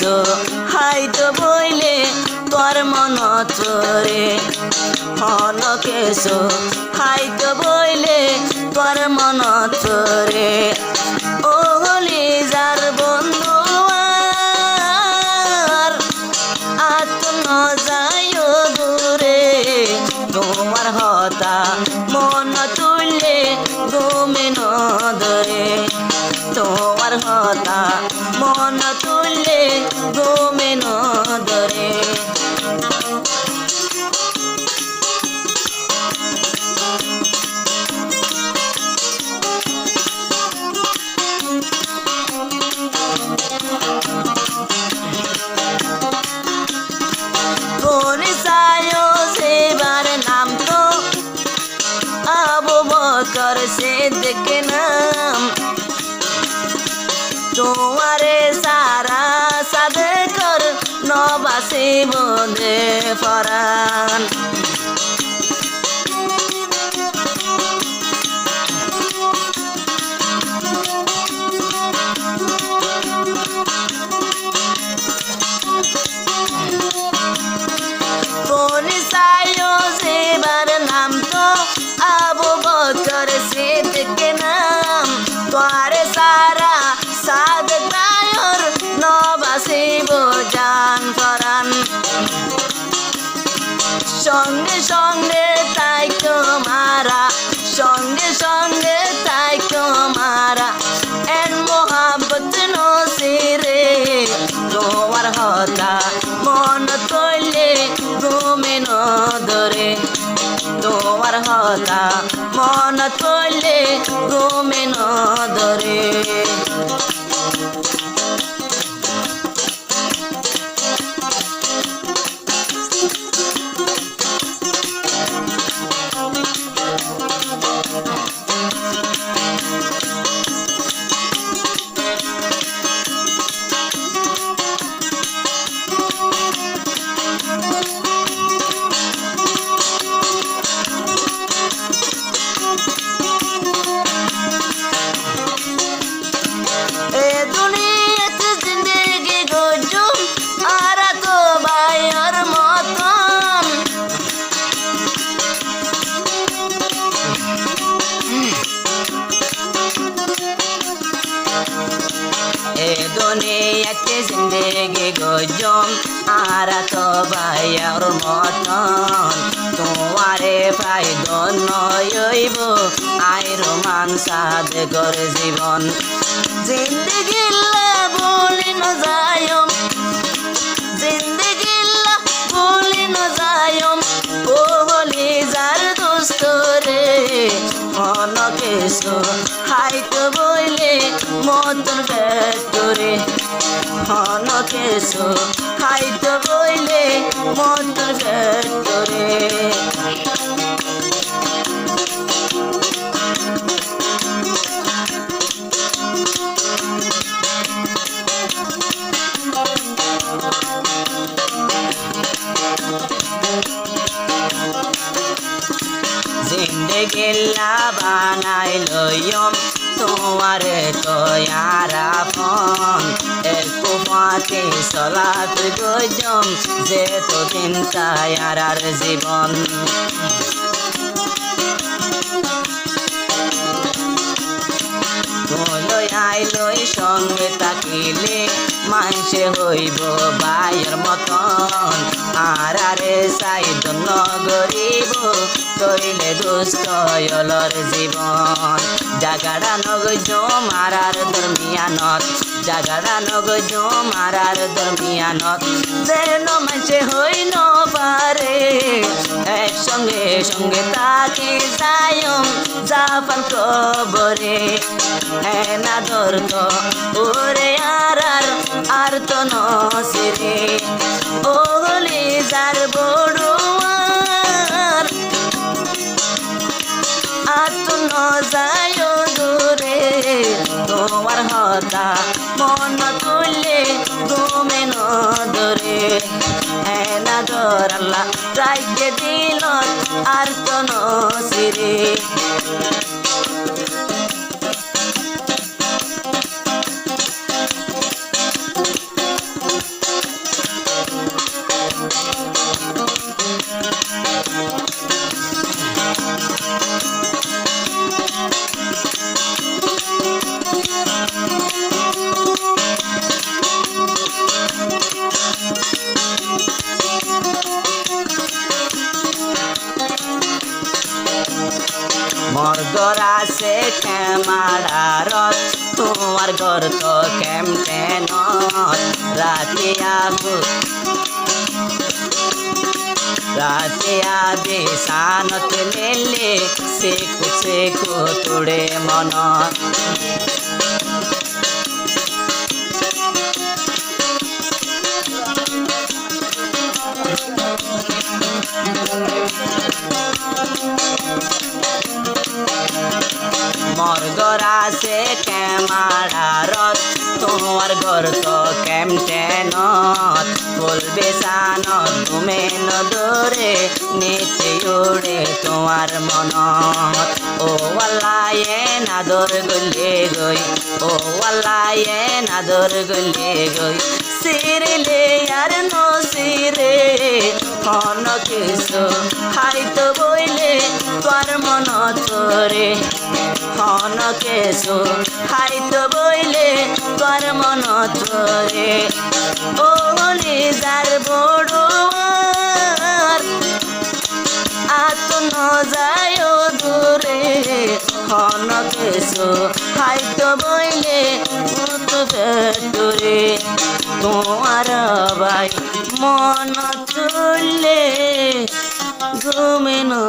কিছু হাইতো বইলে তোর মন চরে হন কিছু হাইতো বইলে তোর মন চরে ও হলি যার বন্ধু আত ন যাইও দূরে তোমার হতা মন তুললে ঘুমে ন ধরে তোমার হতা মন তুললে ঘুমে ন ধরে से देखना तुम्हारे सारा सादे कर नबासी बोधे फरान तुम्हारे सारा साद गायर नबासी बोजान फरान संगे संगे ताई तुम्हारा संगे संगे ताई तुम्हारा एन मोहब्बत नसीरे तुम्हार हता मन तोले घुमे न धरे তোমার হতা মন তোলে ঘুমে ন ধরে দুনিয়াতে জিন্দেগি গজম আর তো ভাইয়ার মতন তোমারে ফায়দ নয়ব আইর মানসাদ গর জীবন জিন্দেগি বলি ন যায়ম জিন্দেগি বলি ন যায়ম ও হলি যার দোস্ত রে মন কিছু হাইতো বইলে মতন ভেতরে হন কিছু হাইতো বইলে মতন ভেতরে जिंदगी बानाई लयम तुम्हारे तो यारा फोन एक पाते सलात गजम जे तो दिन यारार जीवन আইলই সঙ্গে তাকিলে মানসে হইব ভাইয়ের মতন আর আরে সাইদ নগরিব কইলে দুষ্ট অলর জীবন জাগাড়া নগ মারার দরমিয়ানত জাগাড়া নগ মারার দরমিয়ানত যেন মানসে হই ন পারে একসঙ্গে সঙ্গে তাকে যায়ম জাফান কবরে না ধরত ওরে আর তো নসিরে ও হলি যার বড়ুয়ার আর তো ন যায় দূরে তোমার হতা মন তুললে ঘুমে ন ধরে না ধর আল্লাহ রাইকে দিল আর তো নসিরে ঘর আছে কেমাড়ারত তোমার ঘর তো কেমটেনত রাতিয়া বিছানত মেলি চেকু চেকু তোৰে মনত মোর ঘর আছে কেমাড়ারত তোমার ঘর তো কেমটেনত ফুল বেচানত ঘুমে নদরে নিতে উড়ে তোমার মনত ও আল্লাহে নাদর গলে গই ও আল্লাহে নাদর গলে গই সিরলে আর নসিরে হন কিছু খাইতো বইলে তোর মনত করে হন কিছু খাইতো বইলে তোর মনত করে ও যার বড় আত ন যায় দূরে হন কিছু খাইতো বইলে পেটরে তোমার ভাই মন তুললে ঘুমে না